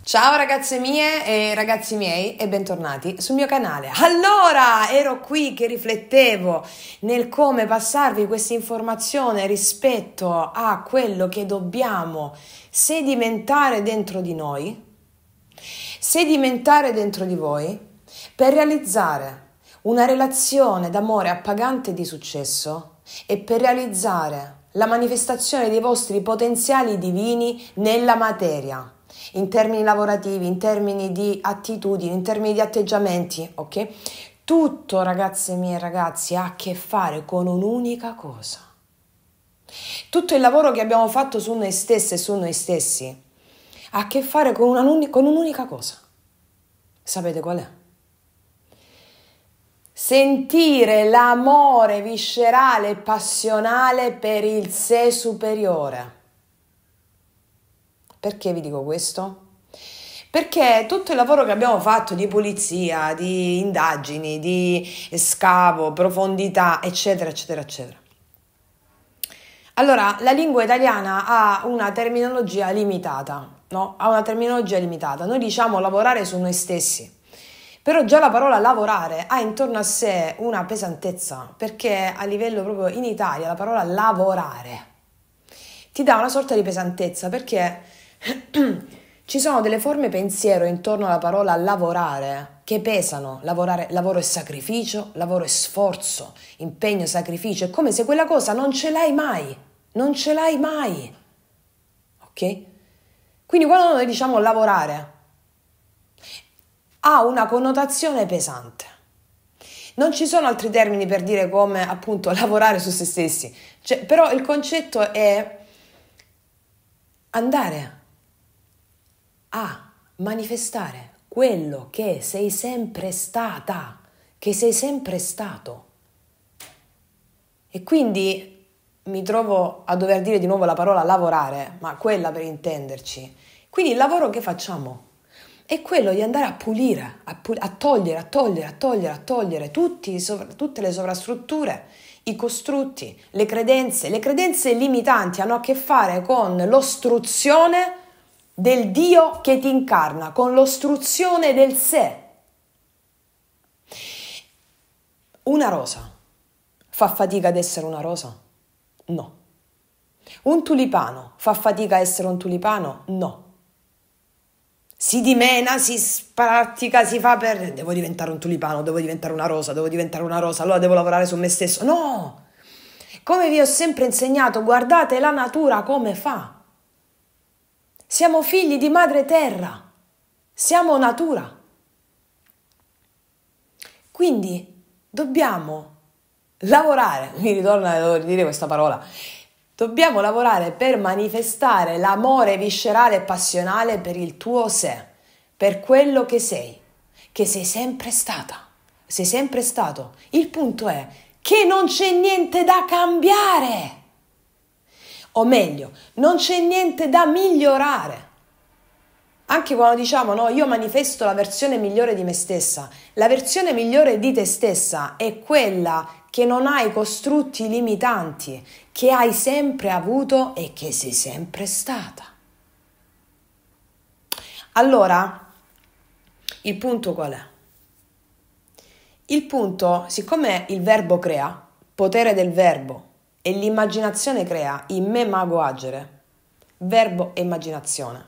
Ciao ragazze mie e ragazzi miei e bentornati sul mio canale. Allora, ero qui che riflettevo nel come passarvi questa informazione rispetto a quello che dobbiamo sedimentare dentro di noi, sedimentare dentro di voi per realizzare una relazione d'amore appagante e di successo e per realizzare la manifestazione dei vostri potenziali divini nella materia. In termini lavorativi, in termini di attitudini, in termini di atteggiamenti, ok? Tutto, ragazze mie e ragazzi, ha a che fare con un'unica cosa. Tutto il lavoro che abbiamo fatto su noi stesse e su noi stessi ha a che fare con un'unica cosa. Sapete qual è? Sentire l'amore viscerale e passionale per il sé superiore. Perché vi dico questo? Perché tutto il lavoro che abbiamo fatto di pulizia, di indagini, di scavo, profondità, eccetera, eccetera, eccetera. Allora, la lingua italiana ha una terminologia limitata, no? Ha una terminologia limitata. Noi diciamo lavorare su noi stessi. Però già la parola lavorare ha intorno a sé una pesantezza, perché a livello proprio in Italia la parola lavorare ti dà una sorta di pesantezza, perché ci sono delle forme pensiero intorno alla parola lavorare che pesano. Lavoro è sacrificio, lavoro è sforzo, impegno, sacrificio. È come se quella cosa non ce l'hai mai, non ce l'hai mai. Ok? Quindi quando noi diciamo lavorare ha una connotazione pesante. Non ci sono altri termini per dire come appunto lavorare su se stessi. Però il concetto è andare a manifestare quello che sei sempre stata, che sei sempre stato. E quindi mi trovo a dover dire di nuovo la parola lavorare, ma quella per intenderci. Quindi il lavoro che facciamo è quello di andare a pulire, a togliere tutte le sovrastrutture, i costrutti, le credenze limitanti hanno a che fare con l'ostruzione del Dio che ti incarna, con l'ostruzione del sé. Una rosa fa fatica ad essere una rosa? No. Un tulipano fa fatica a essere un tulipano? No. Si dimena, si pratica, si fa per devo diventare un tulipano, devo diventare una rosa, allora devo lavorare su me stesso. No! Come vi ho sempre insegnato, guardate la natura come fa. Siamo figli di madre terra, siamo natura. Quindi dobbiamo lavorare, mi ritorna a dire questa parola, dobbiamo lavorare per manifestare l'amore viscerale e passionale per il tuo sé, per quello che sei sempre stata, sei sempre stato. Il punto è che non c'è niente da cambiare. O meglio, non c'è niente da migliorare. Anche quando diciamo no, io manifesto la versione migliore di me stessa, la versione migliore di te stessa è quella che non hai costrutti limitanti, che hai sempre avuto e che sei sempre stata. Allora, il punto qual è? Il punto, siccome il verbo crea, potere del verbo, e l'immaginazione crea, in me mago agere, verbo e immaginazione.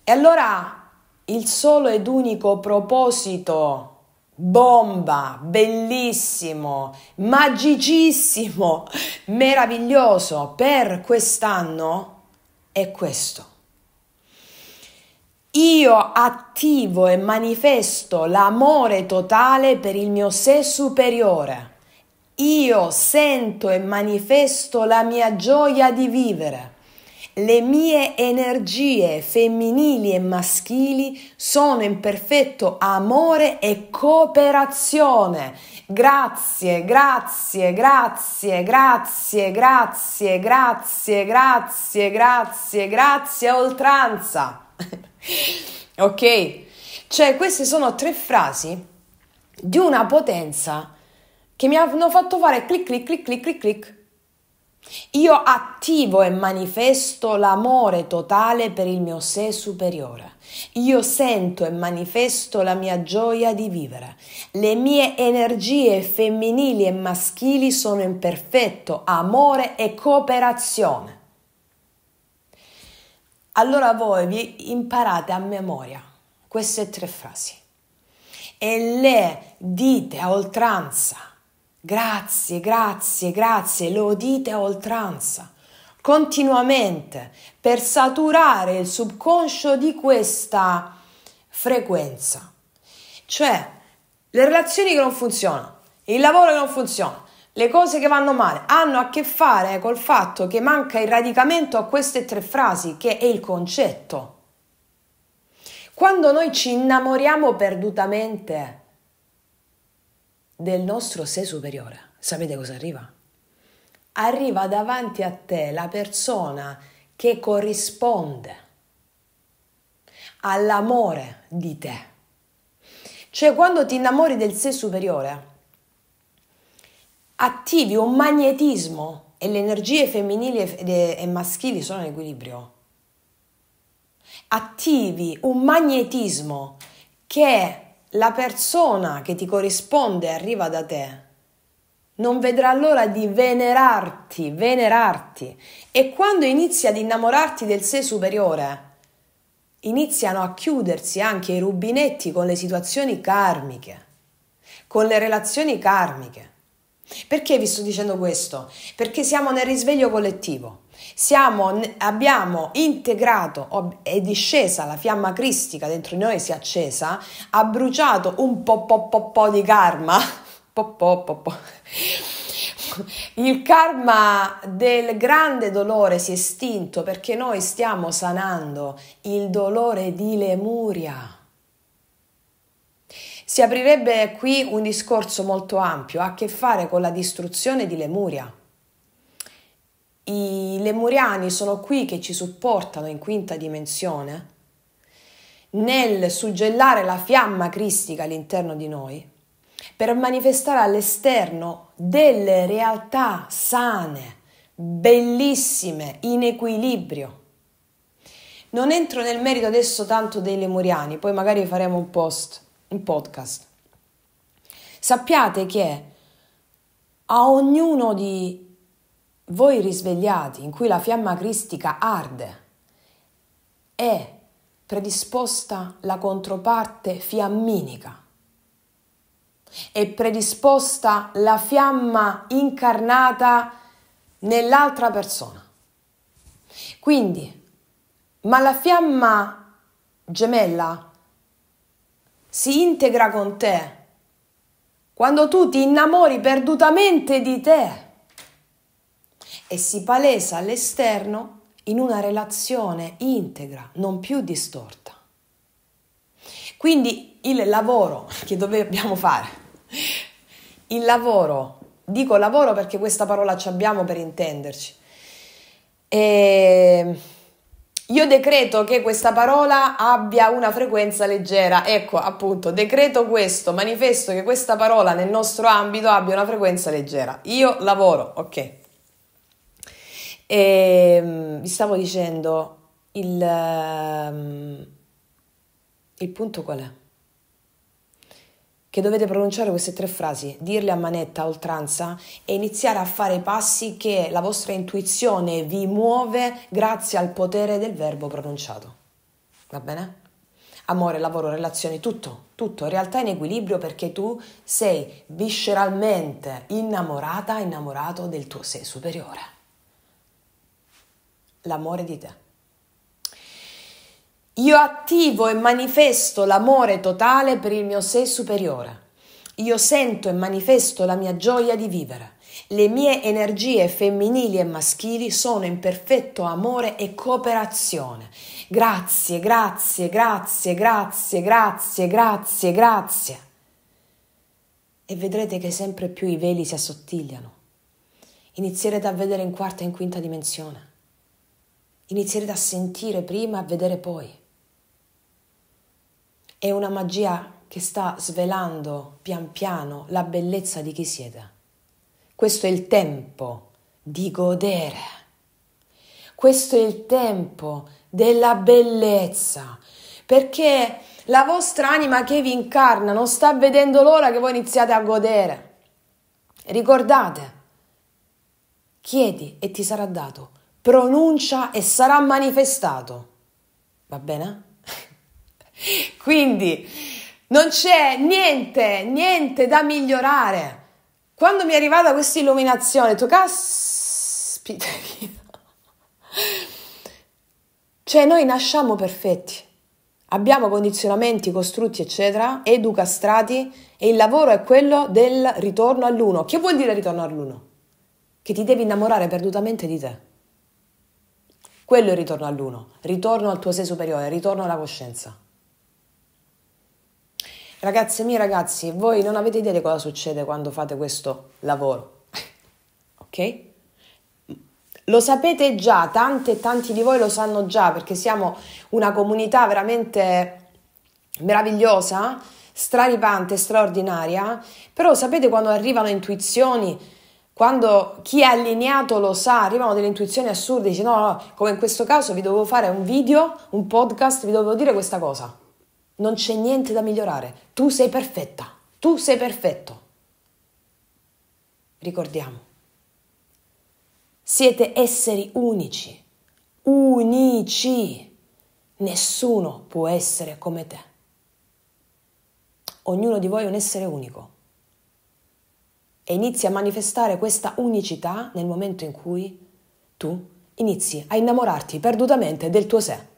E allora il solo ed unico proposito, bomba, bellissimo, magicissimo, meraviglioso per quest'anno è questo. Io attivo e manifesto l'amore totale per il mio sé superiore. Io sento e manifesto la mia gioia di vivere. Le mie energie femminili e maschili sono in perfetto amore e cooperazione. Grazie, grazie, grazie, grazie, grazie, grazie, grazie, grazie, grazie a oltranza. Ok? Cioè, queste sono 3 frasi di una potenza che mi hanno fatto fare clic clic clic clic clic clic. Io attivo e manifesto l'amore totale per il mio sé superiore. Io sento e manifesto la mia gioia di vivere. Le mie energie femminili e maschili sono in perfetto amore e cooperazione. Allora voi vi imparate a memoria queste 3 frasi e le dite a oltranza. Grazie, grazie, grazie, lo dite a oltranza, continuamente, per saturare il subconscio di questa frequenza. Cioè, le relazioni che non funzionano, il lavoro che non funziona, le cose che vanno male, hanno a che fare col fatto che manca il radicamento a queste 3 frasi, che è il concetto. Quando noi ci innamoriamo perdutamente del nostro sé superiore, sapete cosa arriva? Arriva davanti a te la persona che corrisponde all'amore di te. Cioè, quando ti innamori del sé superiore, attivi un magnetismo e le energie femminili e maschili sono in equilibrio. Attivi un magnetismo che la persona che ti corrisponde arriva da te, non vedrà l'ora di venerarti. E quando inizi ad innamorarti del sé superiore, iniziano a chiudersi anche i rubinetti con le situazioni karmiche, con le relazioni karmiche. Perché vi sto dicendo questo? Perché siamo nel risveglio collettivo. Abbiamo integrato, è discesa la fiamma cristica dentro di noi, si è accesa, ha bruciato un po' di karma, il karma del grande dolore si è estinto perché noi stiamo sanando il dolore di Lemuria. Si aprirebbe qui un discorso molto ampio, ha a che fare con la distruzione di Lemuria. I lemuriani sono qui che ci supportano in quinta dimensione nel suggellare la fiamma cristica all'interno di noi per manifestare all'esterno delle realtà sane, bellissime, in equilibrio. Non entro nel merito adesso tanto dei lemuriani, poi magari faremo un podcast. Sappiate che a ognuno di voi risvegliati, in cui la fiamma cristica arde, è predisposta la controparte fiamminica, è predisposta la fiamma incarnata nell'altra persona. Quindi, ma la fiamma gemella si integra con te quando tu ti innamori perdutamente di te e si palesa all'esterno in una relazione integra, non più distorta. Quindi il lavoro che dobbiamo fare, il lavoro, dico lavoro perché questa parola ci abbiamo per intenderci, io decreto che questa parola abbia una frequenza leggera, ecco appunto, decreto questo, manifesto che questa parola nel nostro ambito abbia una frequenza leggera. Io lavoro, ok. Vi stavo dicendo, il punto qual è? Che dovete pronunciare queste 3 frasi, dirle a manetta, a oltranza, e iniziare a fare i passi che la vostra intuizione vi muove grazie al potere del verbo pronunciato. Va bene? Amore, lavoro, relazioni, tutto, realtà in equilibrio perché tu sei visceralmente innamorato del tuo sé superiore. L'amore di te. Io attivo e manifesto l'amore totale per il mio sé superiore. Io sento e manifesto la mia gioia di vivere. Le mie energie femminili e maschili sono in perfetto amore e cooperazione. Grazie, grazie, grazie, grazie, grazie, grazie, grazie. E vedrete che sempre più i veli si assottigliano. Inizierete a vedere in quarta e in quinta dimensione. Inizierete a sentire prima e a vedere poi. È una magia che sta svelando pian piano la bellezza di chi siete. Questo è il tempo di godere. Questo è il tempo della bellezza, perché la vostra anima che vi incarna non sta vedendo l'ora che voi iniziate a godere. Ricordate, chiedi e ti sarà dato, pronuncia e sarà manifestato. Va bene? Quindi non c'è niente da migliorare. Quando mi è arrivata questa illuminazione, ho detto, caspita, cioè noi nasciamo perfetti, abbiamo condizionamenti, costrutti, eccetera, educastrati, e il lavoro è quello del ritorno all'uno. Che vuol dire ritorno all'uno? Che ti devi innamorare perdutamente di te. Quello è il ritorno all'uno, ritorno al tuo sé superiore, ritorno alla coscienza. Ragazze mie, ragazzi, voi non avete idea di cosa succede quando fate questo lavoro, ok? Lo sapete già, tante e tanti di voi lo sanno già, perché siamo una comunità veramente meravigliosa, straripante, straordinaria, però sapete quando arrivano intuizioni, quando chi è allineato lo sa, arrivano delle intuizioni assurde, dice no, come in questo caso vi dovevo fare un video, un podcast, vi dovevo dire questa cosa. Non c'è niente da migliorare. Tu sei perfetta. Tu sei perfetto. Ricordiamo. Siete esseri unici. Unici. Nessuno può essere come te. Ognuno di voi è un essere unico. E inizi a manifestare questa unicità nel momento in cui tu inizi a innamorarti perdutamente del tuo sé.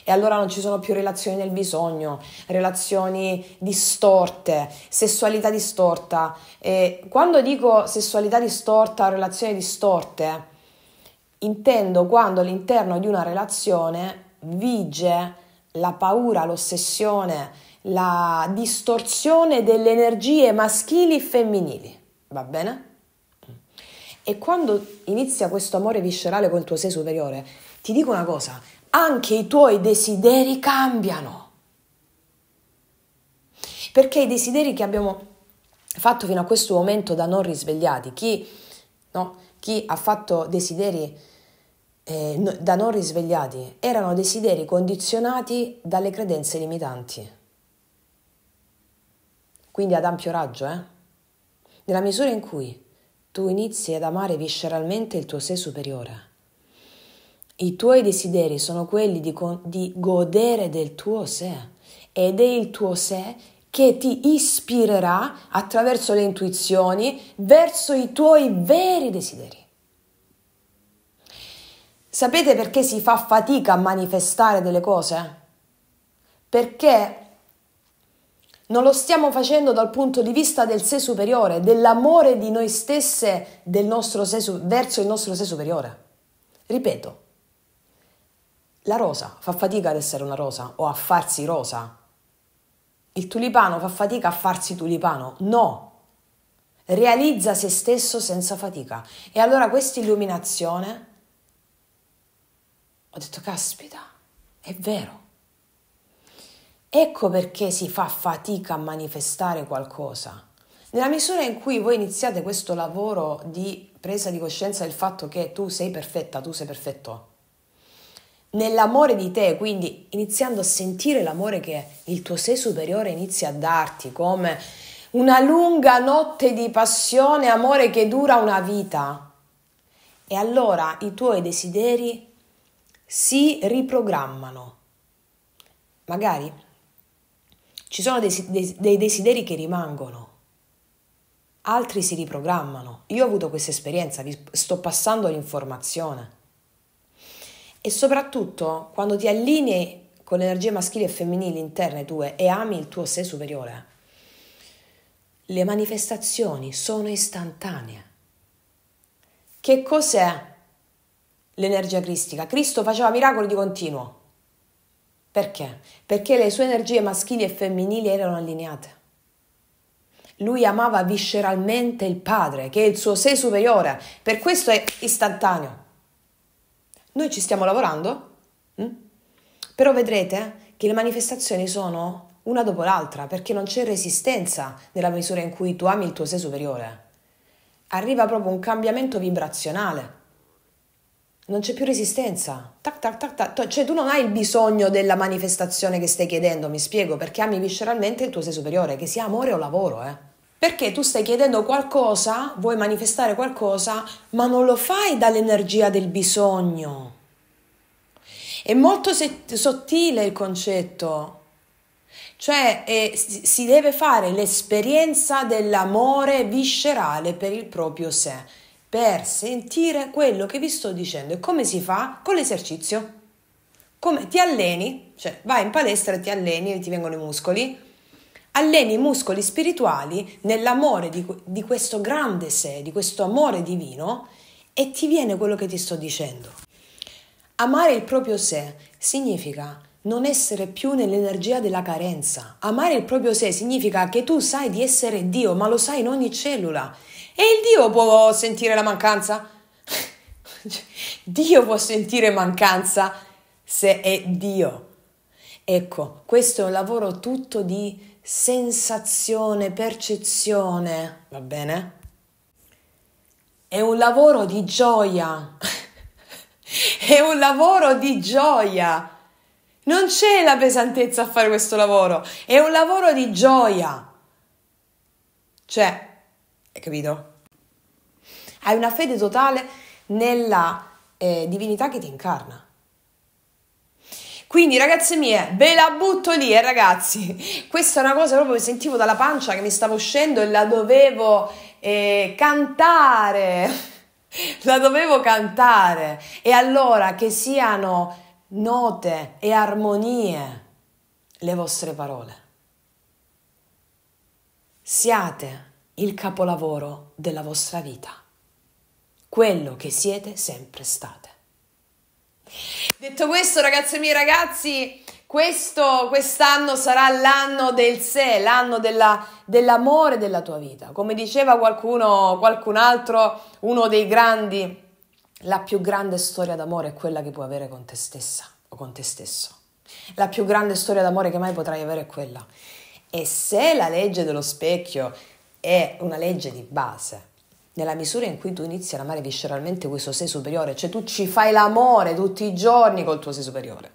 E allora non ci sono più relazioni nel bisogno, relazioni distorte, sessualità distorta. E quando dico sessualità distorta o relazioni distorte, intendo quando all'interno di una relazione vige la paura, l'ossessione, la distorsione delle energie maschili e femminili. Va bene? E quando inizia questo amore viscerale con il tuo sé superiore, ti dico una cosa, anche i tuoi desideri cambiano. Perché i desideri che abbiamo fatto fino a questo momento da non risvegliati, chi ha fatto desideri da non risvegliati, erano desideri condizionati dalle credenze limitanti. Quindi ad ampio raggio, nella misura in cui tu inizi ad amare visceralmente il tuo sé superiore, i tuoi desideri sono quelli di godere del tuo sé, ed è il tuo sé che ti ispirerà attraverso le intuizioni verso i tuoi veri desideri. Sapete perché si fa fatica a manifestare delle cose? Perché non lo stiamo facendo dal punto di vista del sé superiore, dell'amore di noi stesse, del nostro sé verso il nostro sé superiore. Ripeto. La rosa fa fatica ad essere una rosa o a farsi rosa. Il tulipano fa fatica a farsi tulipano. No. Realizza se stesso senza fatica. E allora questa illuminazione, ho detto, caspita, è vero. Ecco perché si fa fatica a manifestare qualcosa. Nella misura in cui voi iniziate questo lavoro di presa di coscienza del fatto che tu sei perfetta, tu sei perfetto, nell'amore di te, quindi iniziando a sentire l'amore che il tuo sé superiore inizia a darti come una lunga notte di passione, amore che dura una vita, e allora i tuoi desideri si riprogrammano. Magari ci sono dei desideri che rimangono, altri si riprogrammano. Io ho avuto questa esperienza, vi sto passando l'informazione. E soprattutto quando ti allinei con le energie maschili e femminili interne tue e ami il tuo sé superiore, le manifestazioni sono istantanee. Che cos'è l'energia cristica? Cristo faceva miracoli di continuo. Perché? Perché le sue energie maschili e femminili erano allineate. Lui amava visceralmente il Padre, che è il suo sé superiore, per questo è istantaneo. Noi ci stiamo lavorando, però vedrete che le manifestazioni sono una dopo l'altra, perché non c'è resistenza nella misura in cui tu ami il tuo sé superiore. arriva proprio un cambiamento vibrazionale. Non c'è più resistenza. Tac, tac, tac, tac. Cioè tu non hai il bisogno della manifestazione che stai chiedendo, mi spiego, perché ami visceralmente il tuo sé superiore, che sia amore o lavoro, Perché tu stai chiedendo qualcosa, vuoi manifestare qualcosa, ma non lo fai dall'energia del bisogno. È molto sottile il concetto. Cioè si deve fare l'esperienza dell'amore viscerale per il proprio sé, per sentire quello che vi sto dicendo. E come si fa? Con l'esercizio. Come ti alleni, cioè vai in palestra e ti alleni e ti vengono i muscoli, alleni i muscoli spirituali nell'amore di questo grande sé, di questo amore divino, e ti viene quello che ti sto dicendo. Amare il proprio sé significa non essere più nell'energia della carenza. Amare il proprio sé significa che tu sai di essere Dio, ma lo sai in ogni cellula. E il Dio può sentire la mancanza? Dio può sentire mancanza se è Dio. Ecco, questo è un lavoro tutto di sensazione, percezione, va bene? È un lavoro di gioia. È un lavoro di gioia. Non c'è la pesantezza a fare questo lavoro, è un lavoro di gioia. Cioè, hai capito? Hai una fede totale nella divinità che ti incarna. Quindi, ragazze mie, ve la butto lì, ragazzi. Questa è una cosa proprio che sentivo dalla pancia che mi stava uscendo e la dovevo cantare. La dovevo cantare. E allora che siano note e armonie le vostre parole. Siate il capolavoro della vostra vita, quello che siete sempre state. Detto questo, ragazze mie, ragazzi, quest'anno sarà l'anno del sé, l'anno dell'amore della tua vita. Come diceva qualcun altro, uno dei grandi, la più grande storia d'amore è quella che puoi avere con te stessa o con te stesso. La più grande storia d'amore che mai potrai avere è quella. E se la legge dello specchio è una legge di base, nella misura in cui tu inizi ad amare visceralmente questo sé superiore, cioè tu ci fai l'amore tutti i giorni col tuo sé superiore,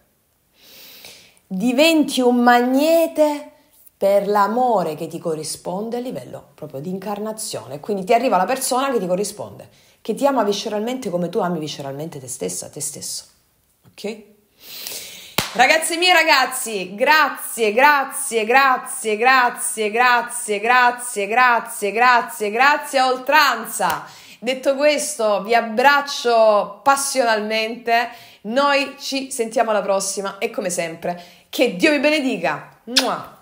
diventi un magnete per l'amore che ti corrisponde a livello proprio di incarnazione. Quindi ti arriva la persona che ti corrisponde, che ti ama visceralmente come tu ami visceralmente te stessa, te stesso. Ok? Ragazze mie, ragazzi, grazie a oltranza. Detto questo, vi abbraccio passionalmente, noi ci sentiamo alla prossima e come sempre, che Dio vi benedica. Mua.